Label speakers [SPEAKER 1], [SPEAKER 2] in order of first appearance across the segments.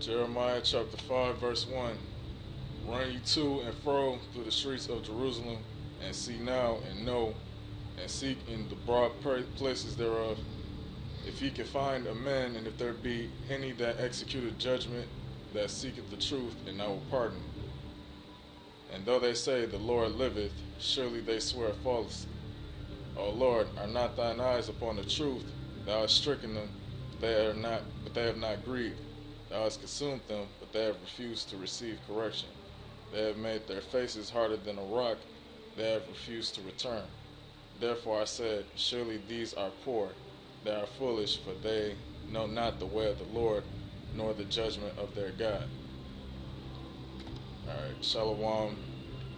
[SPEAKER 1] Jeremiah chapter 5, verse 1. Run ye to and fro through the streets of Jerusalem, and see now and know, and seek in the broad places thereof, if ye can find a man, and if there be any that executed judgment, that seeketh the truth, and I will pardon. And though they say, The Lord liveth, surely they swear falsely. O Lord, are not thine eyes upon the truth? Thou hast stricken them, but they have not grieved. Thou hast consumed them, but they have refused to receive correction. They have made their faces harder than a rock, they have refused to return. Therefore I said, Surely these are poor, they are foolish, for they know not the way of the Lord, nor the judgment of their God. Alright, Shalom,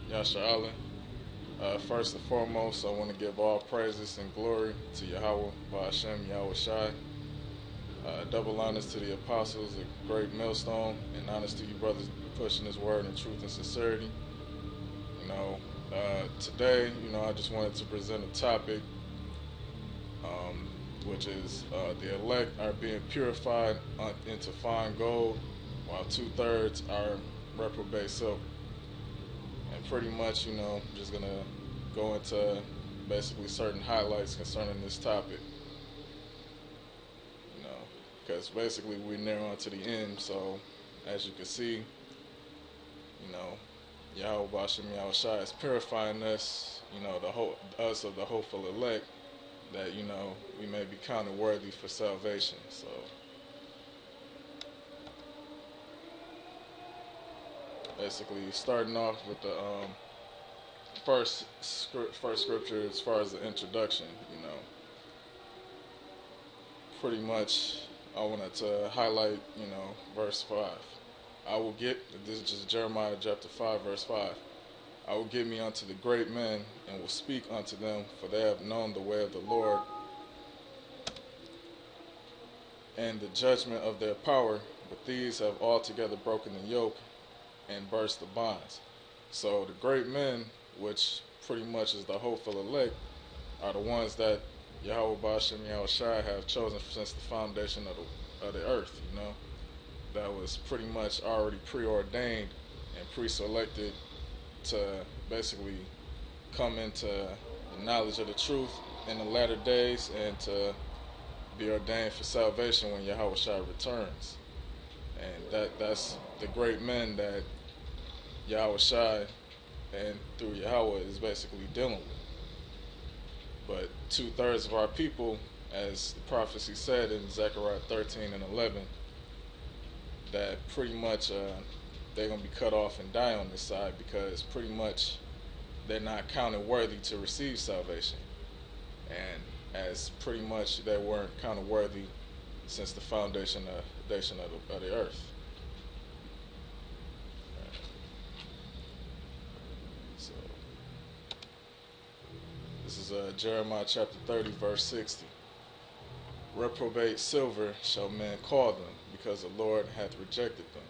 [SPEAKER 1] Yasha'Allah. First and foremost, I want to give all praises and glory to Yahweh, Ba'ashem, Yahweh Shai. Double honors to the apostles, a great millstone, and honors to you brothers pushing this word in truth and sincerity. Today, I just wanted to present a topic, which is the elect are being purified into fine gold, while 2/3 are reprobate silver. And pretty much, just gonna go into basically certain highlights concerning this topic. Because basically we're near on to the end, so as you can see, Yahweh Bashem Yahweh Shai is purifying us, us of the hopeful elect, that we may be counted worthy for salvation. So basically, starting off with the first scripture as far as the introduction, pretty much I wanted to highlight, verse 5. This is just Jeremiah chapter 5, verse 5. I will give me unto the great men, and will speak unto them, for they have known the way of the Lord, and the judgment of their power, but these have altogether broken the yoke, and burst the bonds. So the great men, which pretty much is the hopeful elect, are the ones that Yahweh Ba'ashem Yahweh Shai have chosen since the foundation of the earth, that was pretty much already preordained and pre-selected to basically come into the knowledge of the truth in the latter days, and to be ordained for salvation when Yahweh Shai returns. And that's the great men that Yahweh Shai and through Yahweh is basically dealing with. But 2/3 of our people, as the prophecy said in Zechariah 13 and 11, that pretty much they're going to be cut off and die on this side, because pretty much they're not counted worthy to receive salvation. And as pretty much they weren't counted worthy since the foundation of the earth. So this is Jeremiah chapter 30, verse 60. Reprobate silver shall men call them, because the Lord hath rejected them.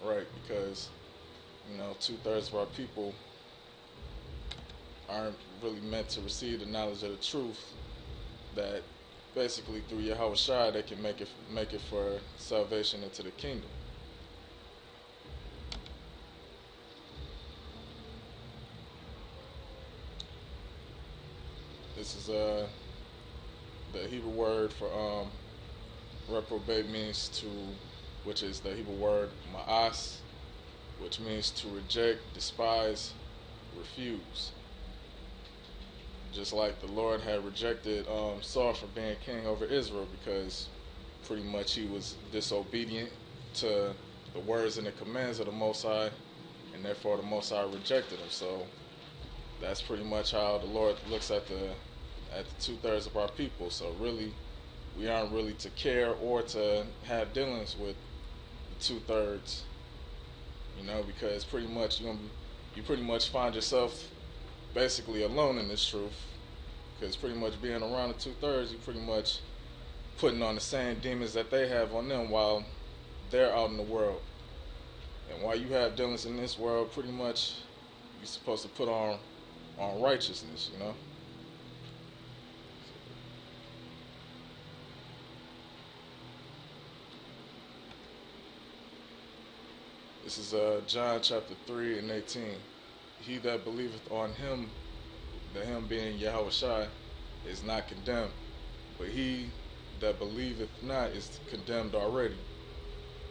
[SPEAKER 1] Right, because 2/3 of our people aren't really meant to receive the knowledge of the truth, that basically through Yahweh Shai they can make it for salvation into the kingdom. This is the Hebrew word for reprobate which is the Hebrew word ma'as, which means to reject, despise, refuse. Just like the Lord had rejected Saul from being king over Israel, because pretty much he was disobedient to the words and the commands of the Most High, and therefore the Most High rejected him. So that's pretty much how the Lord looks at the 2/3 of our people. So really, we aren't really to care or to have dealings with the 2/3, because pretty much you pretty much find yourself basically alone in this truth, because pretty much being around the 2/3, you pretty much putting on the same demons that they have on them while they're out in the world. And while you have dealings in this world, pretty much you're supposed to put on righteousness, This is John chapter 3 and 18. He that believeth on him, the him being Yahweh Shai, is not condemned, but he that believeth not is condemned already,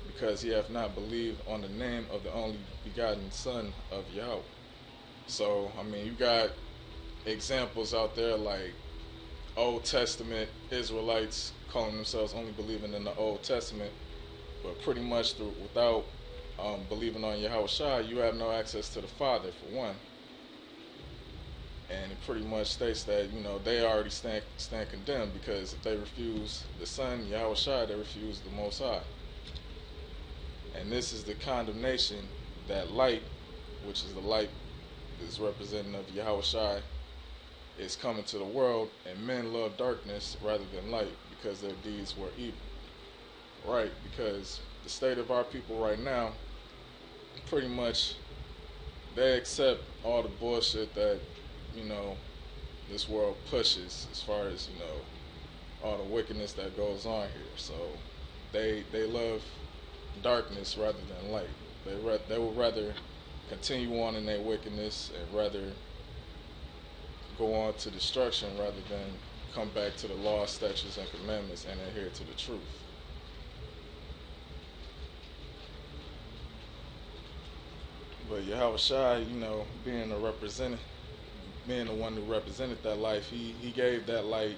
[SPEAKER 1] because he hath not believed on the name of the only begotten Son of Yahweh. So, I mean, you got examples out there like Old Testament Israelites calling themselves only believing in the Old Testament, but pretty much without believing on Yahweh Shai, you have no access to the Father, for one. And it pretty much states that, they already stand condemned, because if they refuse the Son, Yahweh Shai, they refuse the Most High. And this is the condemnation that light, which is the light that is representative of Yahweh Shai, is coming to the world, and men love darkness rather than light because their deeds were evil. Right, because the state of our people right now, pretty much, they accept all the bullshit that, this world pushes, as far as, all the wickedness that goes on here. So they love darkness rather than light. They would rather continue on in their wickedness and rather go on to destruction rather than come back to the law, statutes, and commandments and adhere to the truth. But Yahweh Shai, being the one who represented that life, he gave that light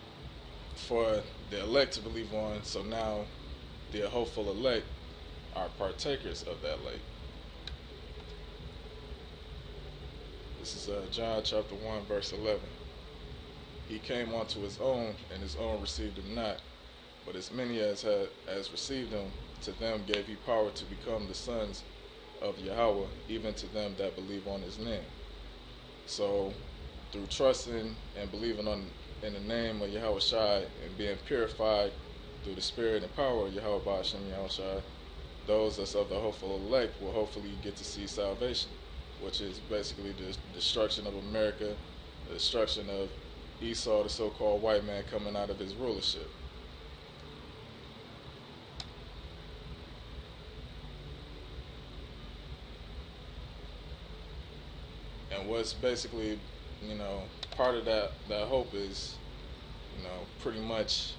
[SPEAKER 1] for the elect to believe on. So now the hopeful elect are partakers of that light. This is John chapter 1, verse 11. He came unto his own, and his own received him not. But as many as received him, to them gave he power to become the sons of Yahweh, even to them that believe on his name. So, through trusting and believing in the name of Yahweh Shai and being purified through the spirit and power of Yahweh Ba'ashem Yahweh Shai, those that's of the hopeful elect will hopefully get to see salvation, which is basically the destruction of America, the destruction of Esau, the so-called white man, coming out of his rulership. And what's basically, part of that hope is, pretty much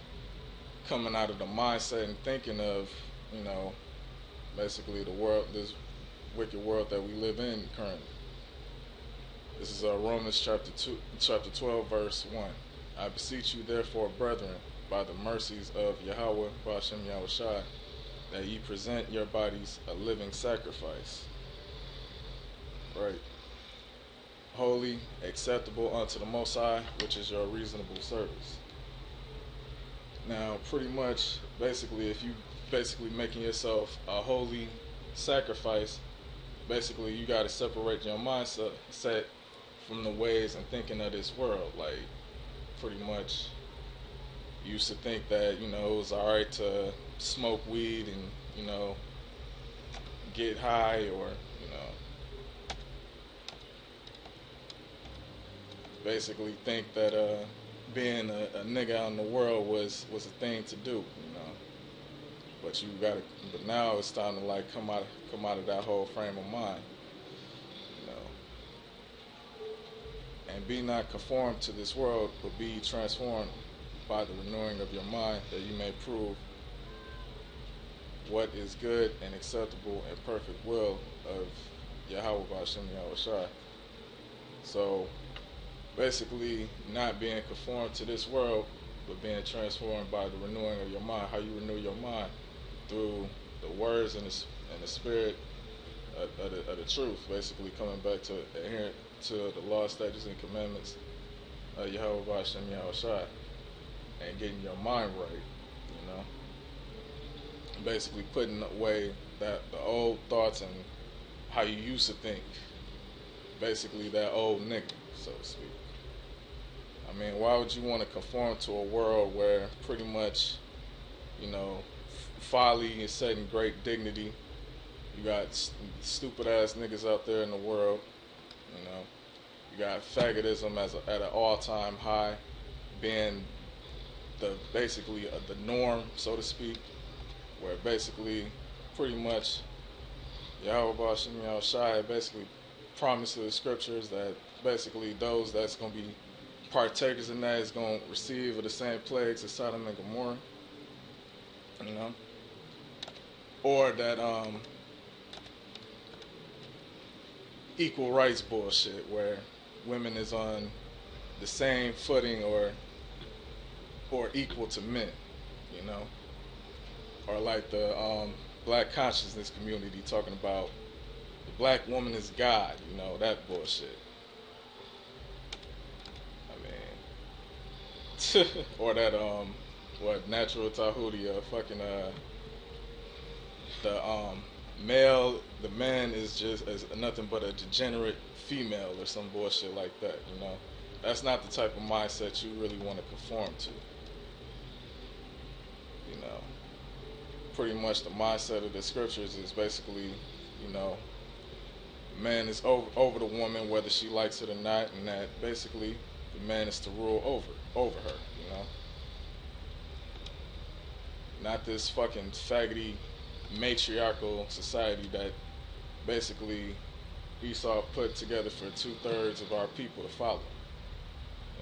[SPEAKER 1] coming out of the mindset and thinking of, basically the world, this wicked world that we live in currently. This is Romans chapter 12, verse 1. I beseech you therefore, brethren, by the mercies of Yahweh, Ba'ashem Yahweh Shai, that ye present your bodies a living sacrifice. Right. Holy, acceptable unto the Most High, which is your reasonable service. Now, pretty much, basically, if you making yourself a holy sacrifice, basically you got to separate your mindset from the ways and thinking of this world. Like, pretty much, you used to think that, it was alright to smoke weed and, get high, or, basically think that being a nigga out in the world was a thing to do, But but now it's time to like come out of that whole frame of mind, And be not conformed to this world, but be transformed by the renewing of your mind, that you may prove what is good and acceptable and perfect will of Yahweh Ba'ashem Yahweh Shai. So basically, not being conformed to this world, but being transformed by the renewing of your mind. How you renew your mind? Through the words and the spirit of the truth. Basically, coming back to adhering to the law, statutes, and commandments of Yahweh Ba'ashem Yahweh Shai, and getting your mind right. Basically, putting away the old thoughts and how you used to think. Basically, that old nigga, so to speak. I mean, why would you want to conform to a world where pretty much, folly is set in great dignity? You got stupid ass niggas out there in the world, You got faggotism at an all-time high, being basically the norm, so to speak, where basically pretty much Yahweh Shem Shai basically promised to the scriptures that basically those that's going to be partakers in that is going to receive of the same plagues as Sodom and Gomorrah, you know, or that equal rights bullshit where women is on the same footing or equal to men, you know, or like the black consciousness community talking about the black woman is God, you know, that bullshit. I mean, or that what natural Tahuti fucking the man is just as nothing but a degenerate female or some bullshit like that, you know. That's not the type of mindset you really want to conform to. You know, pretty much the mindset of the scriptures is basically, you know, man is over the woman whether she likes it or not, and that basically the man is to rule over her, you know. Not this fucking faggoty matriarchal society that basically Esau put together for 2/3 of our people to follow,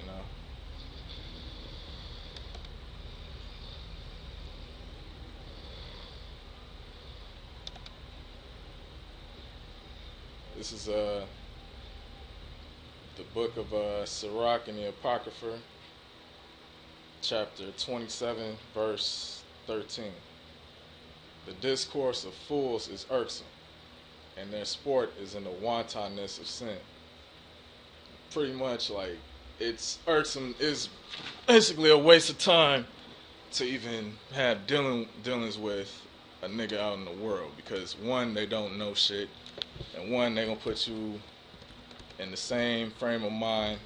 [SPEAKER 1] you know. This is the book of Sirach and the Apocrypha, chapter 27, verse 13. The discourse of fools is irksome, and their sport is in the wantonness of sin. Pretty much like it's irksome is basically a waste of time to even have dealings with a nigga out in the world, because one, they don't know shit, and one, they gonna put you in the same frame of mind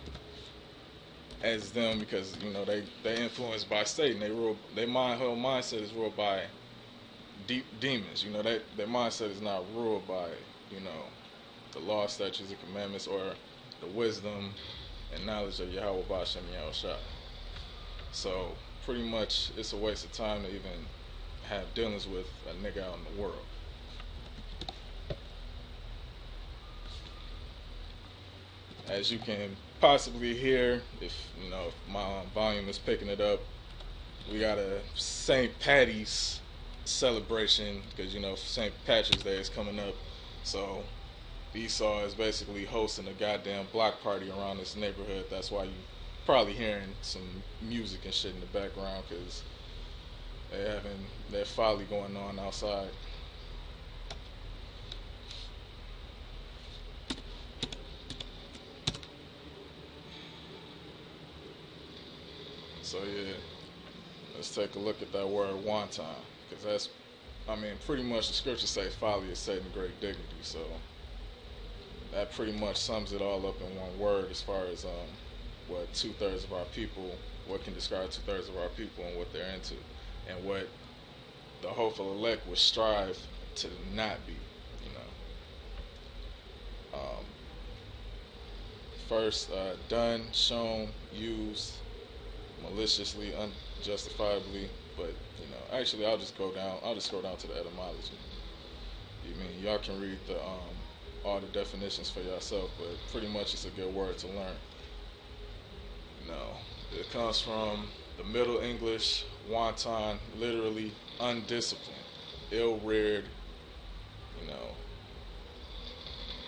[SPEAKER 1] as them, because you know they influenced by Satan. Their whole mindset is ruled by deep demons. You know, their mindset is not ruled by, you know, the law, statutes, and commandments, or the wisdom and knowledge of Yahweh Bashem Yahushua. So pretty much it's a waste of time to even have dealings with a nigga out in the world. As you can possibly hear, if you know, if my volume is picking it up, we got a St. Patty's celebration, because you know St. Patrick's Day is coming up. So Esau is basically hosting a goddamn block party around this neighborhood. That's why you probably hearing some music and shit in the background, because they having their folly going on outside. So yeah, let's take a look at that word wanton, because that's, I mean, pretty much the scriptures say folly is Satan great dignity. So that pretty much sums it all up in one word, as far as what 2/3 of our people, what can describe 2/3 of our people and what they're into, and what the hopeful elect would strive to not be, you know. First, done, shown, used, maliciously, unjustifiably, but you know, actually, I'll just scroll down to the etymology. You mean y'all can read the all the definitions for yourself, but pretty much it's a good word to learn. You know, it comes from the Middle English wanton, literally undisciplined, ill-reared. You know,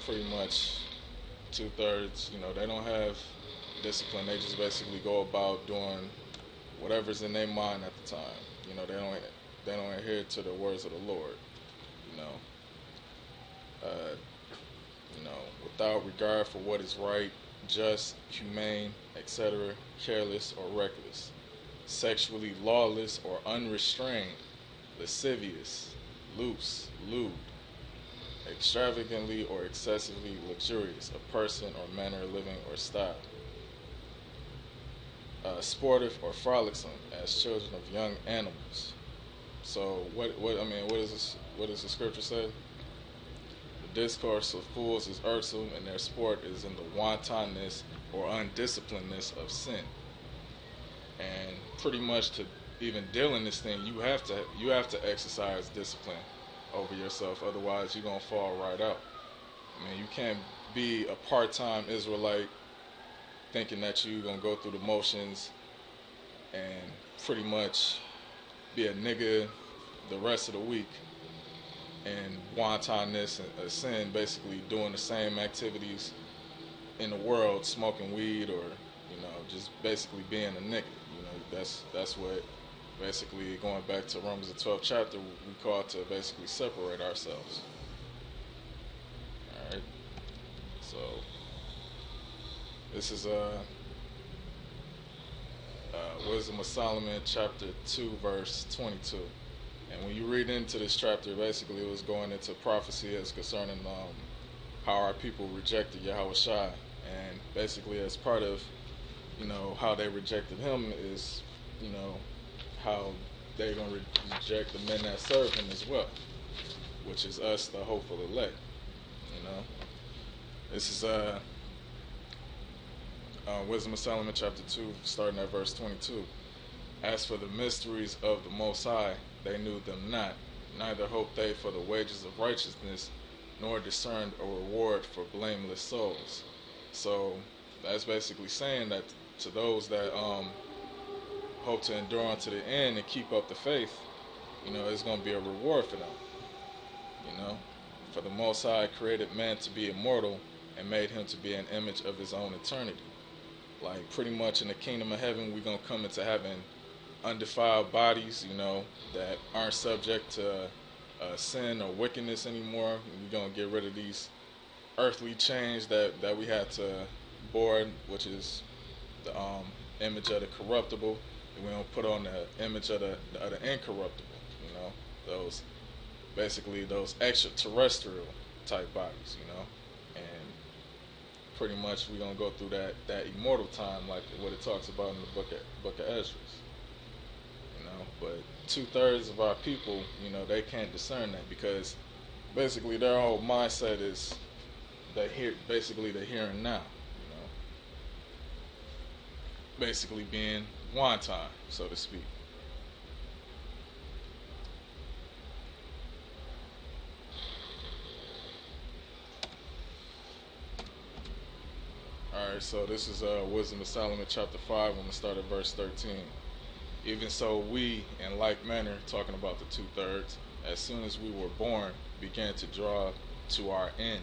[SPEAKER 1] pretty much 2/3. You know, they don't have discipline. They just basically go about doing whatever's in their mind at the time. You know, they don't adhere to the words of the Lord. You know, you know, without regard for what is right, just, humane, etc., careless or reckless, sexually lawless or unrestrained, lascivious, loose, lewd, extravagantly or excessively luxurious, a person or manner of living or style. Sportive or frolicsome, as children of young animals. So what I mean, what is this? What does the scripture say? The discourse of fools is irksome, and their sport is in the wantonness or undisciplinedness of sin. And pretty much to even deal in this thing, you have to exercise discipline over yourself. Otherwise, you're gonna fall right out. I mean, you can't be a part-time Israelite thinking that you're gonna go through the motions and pretty much be a nigga the rest of the week and wantonness and sin, basically doing the same activities in the world, smoking weed or just basically being a nigga. That's what basically going back to Romans the 12th chapter we call to basically separate ourselves. All right. So this is Wisdom of Solomon chapter 2 verse 22. And when you read into this chapter, basically it was going into prophecy as concerning how our people rejected Yahweh Shai. And basically as part of, how they rejected him is, how they're going to reject the men that serve him as well, which is us, the hopeful elect. This is Wisdom of Solomon chapter 2, starting at verse 22. As for the mysteries of the Most High, they knew them not, neither hoped they for the wages of righteousness, nor discerned a reward for blameless souls. So that's basically saying that to those that hope to endure unto the end and keep up the faith, it's going to be a reward for them. For the Most High created man to be immortal and made him to be an image of his own eternity. Like pretty much in the kingdom of heaven, we're going to come into having undefiled bodies, that aren't subject to sin or wickedness anymore. We're going to get rid of these earthly chains that we had to board, which is the image of the corruptible. And we're going to put on the image of the incorruptible, those basically those extraterrestrial type bodies, and pretty much we're going to go through that immortal time like what it talks about in the book of Esdras. But 2/3 of our people, they can't discern that because basically their whole mindset is basically the here and now, basically being wonton, so to speak. Alright, so this is Wisdom of Solomon chapter 5. I'm going to start at verse 13. Even so we, in like manner, talking about the 2/3, as soon as we were born, began to draw to our end,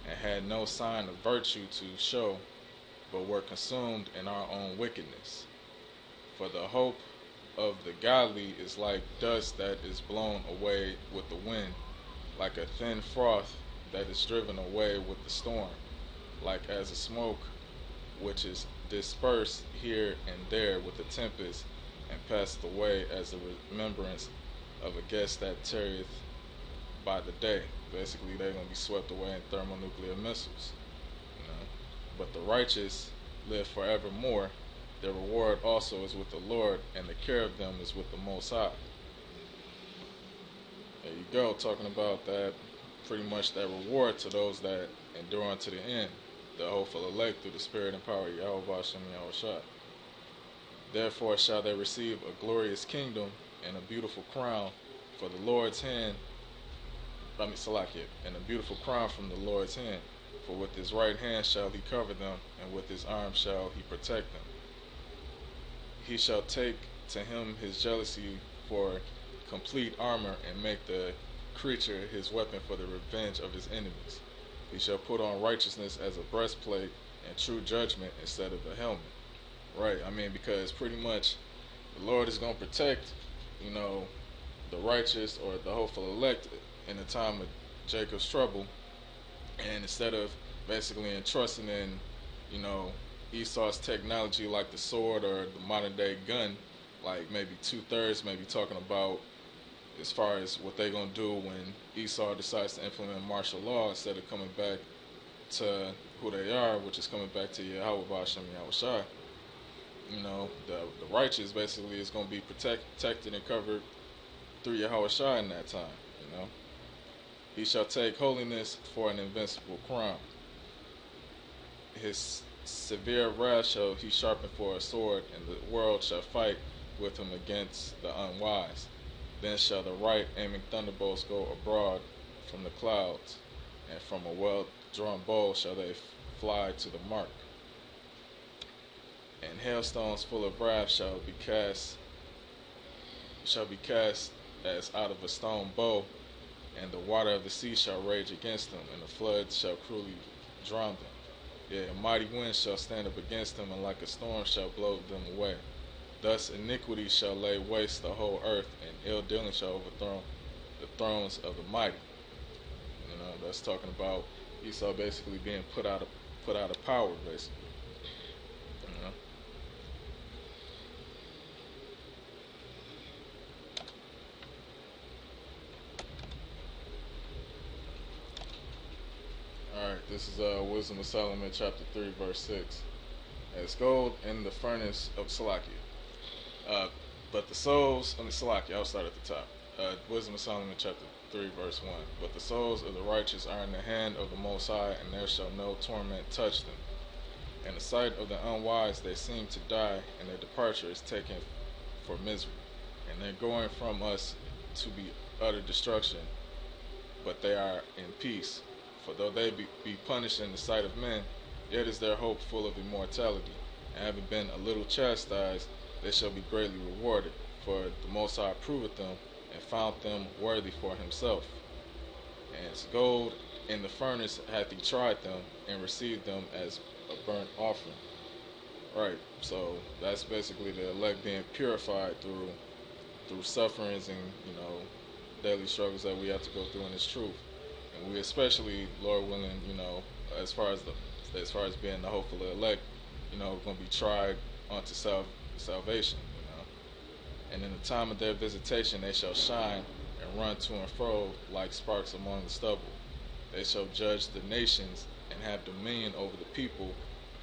[SPEAKER 1] and had no sign of virtue to show, but were consumed in our own wickedness. For the hope of the godly is like dust that is blown away with the wind, like a thin froth that is driven away with the storm, like as a smoke which is dispersed here and there with the tempest, and passed away as the remembrance of a guest that tarrieth by the day. Basically, they're going to be swept away in thermonuclear missiles. But the righteous live forevermore. Their reward also is with the Lord, and the care of them is with the Most High. There you go, talking about that, pretty much that reward to those that endure unto the end, the hopeful elect through the spirit and power of Yahweh Bashem Yahweh Shai. Therefore shall they receive a glorious kingdom and a beautiful crown for the Lord's hand, and a beautiful crown from the Lord's hand. For with his right hand shall he cover them, and with his arm shall he protect them. He shall take to him his jealousy for complete armor, and make the creature his weapon for the revenge of his enemies. He shall put on righteousness as a breastplate, and true judgment instead of a helmet. Right, I mean, because pretty much the Lord is going to protect, the righteous or the hopeful elect in the time of Jacob's trouble. And instead of basically entrusting in, Esau's technology like the sword or the modern day gun, like maybe 2/3, maybe talking about as far as what they're going to do when Esau decides to implement martial law instead of coming back to who they are, which is coming back to Yahweh Bashem Yahweh Shai. The righteous basically is going to be protected and covered through Yahweh Shai in that time. He shall take holiness for an invincible crown. His severe wrath shall he sharpen for a sword, and the world shall fight with him against the unwise. Then shall the right aiming thunderbolts go abroad from the clouds, and from a well drawn bow shall they fly to the mark. And hailstones full of wrath shall be cast as out of a stone bow, and the water of the sea shall rage against them, and the floods shall cruelly drown them. Yea, a mighty wind shall stand up against them, and like a storm shall blow them away. Thus iniquity shall lay waste the whole earth, and ill dealing shall overthrow the thrones of the mighty. That's talking about Esau basically being put out of power, basically. You know. All right, this is Wisdom of Solomon, chapter 3, verse 6. As gold in the furnace of Salakia. But the souls, Salakia, I'll start at the top. Wisdom of Solomon, chapter 3, verse 1. But the souls of the righteous are in the hand of the Most High, and there shall no torment touch them. In the sight of the unwise they seem to die, and their departure is taken for misery. And their going from us to be utter destruction, but they are in peace. For though they be punished in the sight of men, yet is their hope full of immortality. And having been a little chastised, they shall be greatly rewarded. For the Most High approveth them, and found them worthy for himself. And as gold in the furnace hath he tried them, and received them as a burnt offering. Right, so that's basically the elect being purified through sufferings and daily struggles that we have to go through in this truth. And we especially, Lord willing, as far as being the hopeful elect, going to be tried unto salvation. And in the time of their visitation they shall shine and run to and fro like sparks among the stubble. They shall judge the nations and have dominion over the people,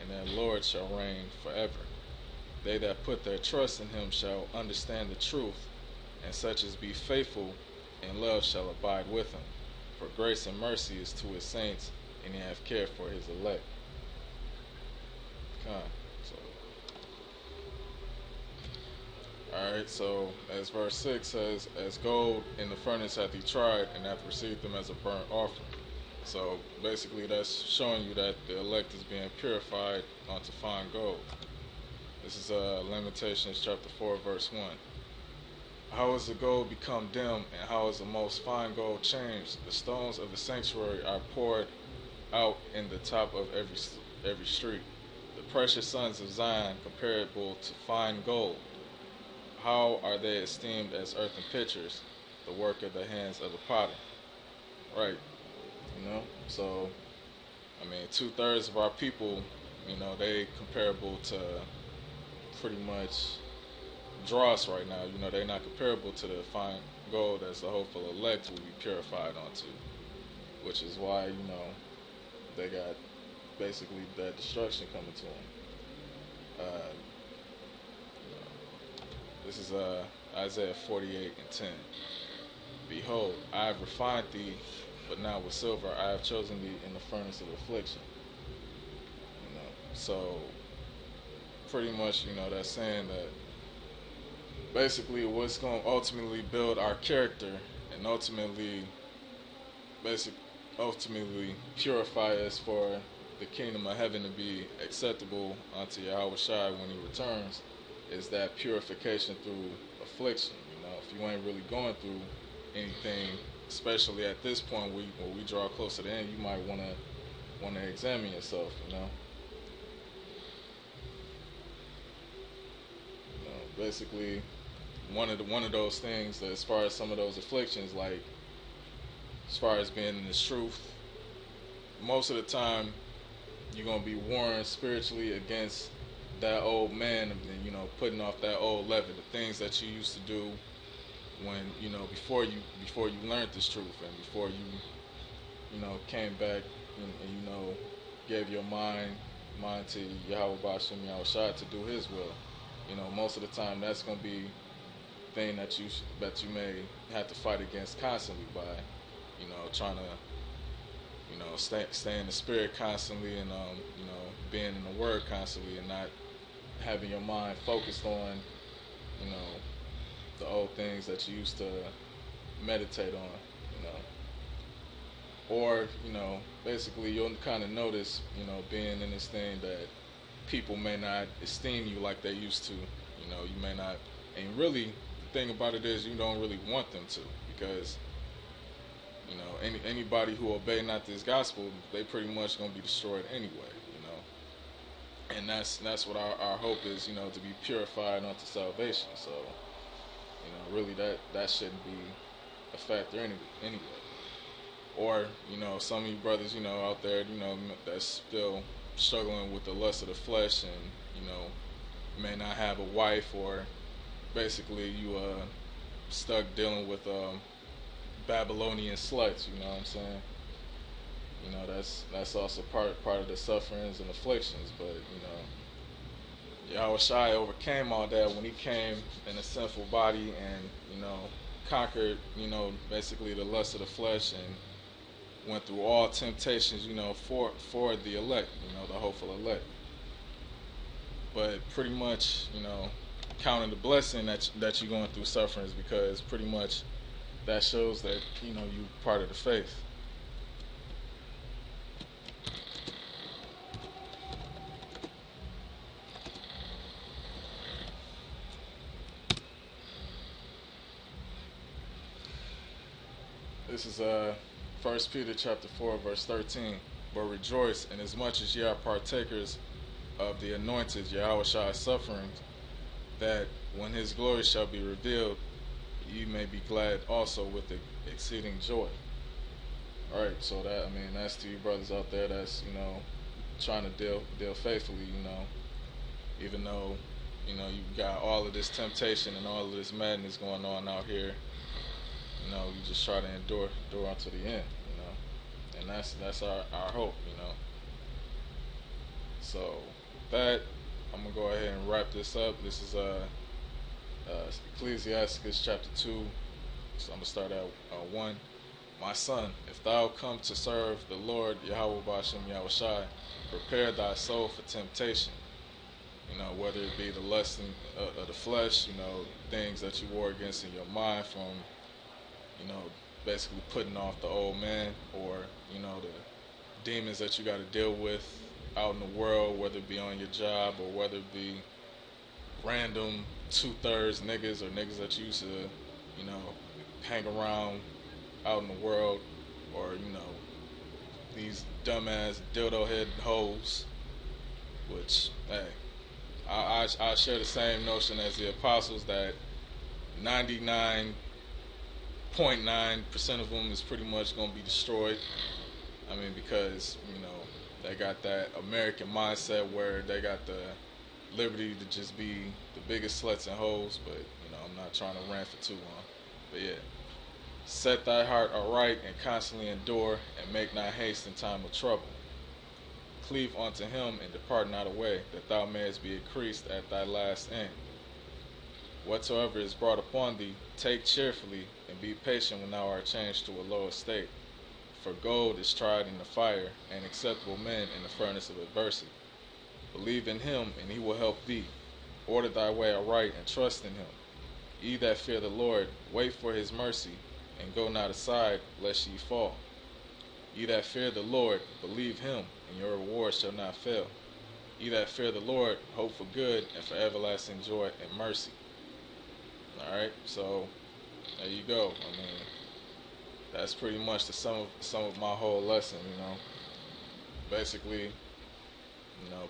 [SPEAKER 1] and their Lord shall reign forever. They that put their trust in him shall understand the truth, and such as be faithful in love shall abide with him. For grace and mercy is to his saints, and he hath cared for his elect. Alright, so as verse 6 says, as gold in the furnace hath he tried, and hath received them as a burnt offering. So basically that's showing you that the elect is being purified unto fine gold. This is Lamentations chapter 4, verse 1. How is the gold become dim, and how is the most fine gold changed? The stones of the sanctuary are poured out in the top of every street. The precious sons of Zion comparable to fine gold. How are they esteemed as earthen pitchers, the work of the hands of the potter? Right, so 2/3 of our people, they comparable to pretty much dross right now. They're not comparable to the fine gold as the hopeful elect will be purified onto, which is why they got basically that destruction coming to them. This is Isaiah 48:10. Behold, I have refined thee, but not with silver. I have chosen thee in the furnace of affliction. So pretty much, that's saying that basically what's going to ultimately build our character and ultimately purify us for the kingdom of heaven to be acceptable unto Yahweh Shai when he returns is that purification through affliction. If you ain't really going through anything, especially at this point when we draw close to the end, you might want to examine yourself. Basically, one of those things that, as far as some of those afflictions, like as far as being in this truth, most of the time you're gonna be warned spiritually against that old man, and putting off that old leaven, the things that you used to do when before you learned this truth, and before you came back and gave your mind to Yahweh Bashim Yahweh Shai to do his will. Most of the time that's going to be the thing that you may have to fight against constantly by trying to stay in the spirit constantly, and being in the word constantly, and not having your mind focused on the old things that you used to meditate on, you know. Or, basically you'll kind of notice, being in this thing that people may not esteem you like they used to. You may not, and really, the thing about it is you don't really want them to, because anybody who obey not this gospel, they pretty much gonna be destroyed anyway. And that's what our hope is, to be purified unto salvation. So, really that shouldn't be a factor anyway. Or, some of you brothers, out there, that's still struggling with the lust of the flesh, and, may not have a wife, or basically you stuck dealing with Babylonian sluts, you know what I'm saying? That's also part of the sufferings and afflictions, but Yahweh Shai overcame all that when he came in a sinful body and, conquered, basically the lust of the flesh, and went through all temptations, for the elect, the hopeful elect. But pretty much, counting the blessing that you're going through sufferings, because pretty much that shows that, you part of the faith. This is 1 Peter chapter 4, verse 13. But rejoice, inasmuch as ye are partakers of the anointed Yahweh Shai's sufferings, that when his glory shall be revealed, ye may be glad also with exceeding joy. Alright, so that's to you brothers out there that's, trying to deal faithfully, even though, you got all of this temptation and all of this madness going on out here. You just try to endure unto the end, and that's our hope, So that, I'm gonna go ahead and wrap this up. This is Ecclesiastes chapter 2. So I'm gonna start at 1. My son, if thou come to serve the Lord Yahweh Ba'ashem Yahweh Shai, prepare thy soul for temptation. Whether it be the lust of the flesh, things that you war against in your mind from, basically putting off the old man, or, the demons that you got to deal with out in the world, whether it be on your job, or whether it be random 2/3 niggas, or niggas that you used to, hang around out in the world, or, these dumbass dildo head hoes, which, hey, I share the same notion as the apostles that 99.9% of them is pretty much going to be destroyed. Because, they got that American mindset where they got the liberty to just be the biggest sluts and hoes, but, I'm not trying to rant for too long. But yeah, set thy heart aright and constantly endure, and make not haste in time of trouble. Cleave unto him and depart not away, that thou mayest be increased at thy last end. Whatsoever is brought upon thee, take cheerfully, and be patient when thou art changed to a low estate. For gold is tried in the fire, and acceptable men in the furnace of adversity. Believe in him, and he will help thee. Order thy way aright, and trust in him. Ye that fear the Lord, wait for his mercy, and go not aside, lest ye fall. Ye that fear the Lord, believe him, and your reward shall not fail. Ye that fear the Lord, hope for good, and for everlasting joy and mercy. Alright, so there you go. That's pretty much the sum of my whole lesson, Basically,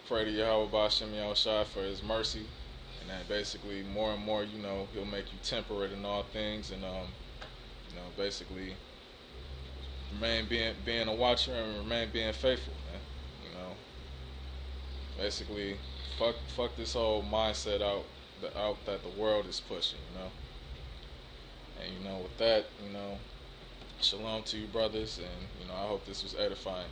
[SPEAKER 1] pray to Yahweh Ba'ashem Yahweh Shai for his mercy, and that basically more and more, he'll make you temperate in all things, and basically remain being a watcher, and remain being faithful, man. Basically fuck this whole mindset out that the world is pushing, And with that, shalom to you brothers, and I hope this was edifying.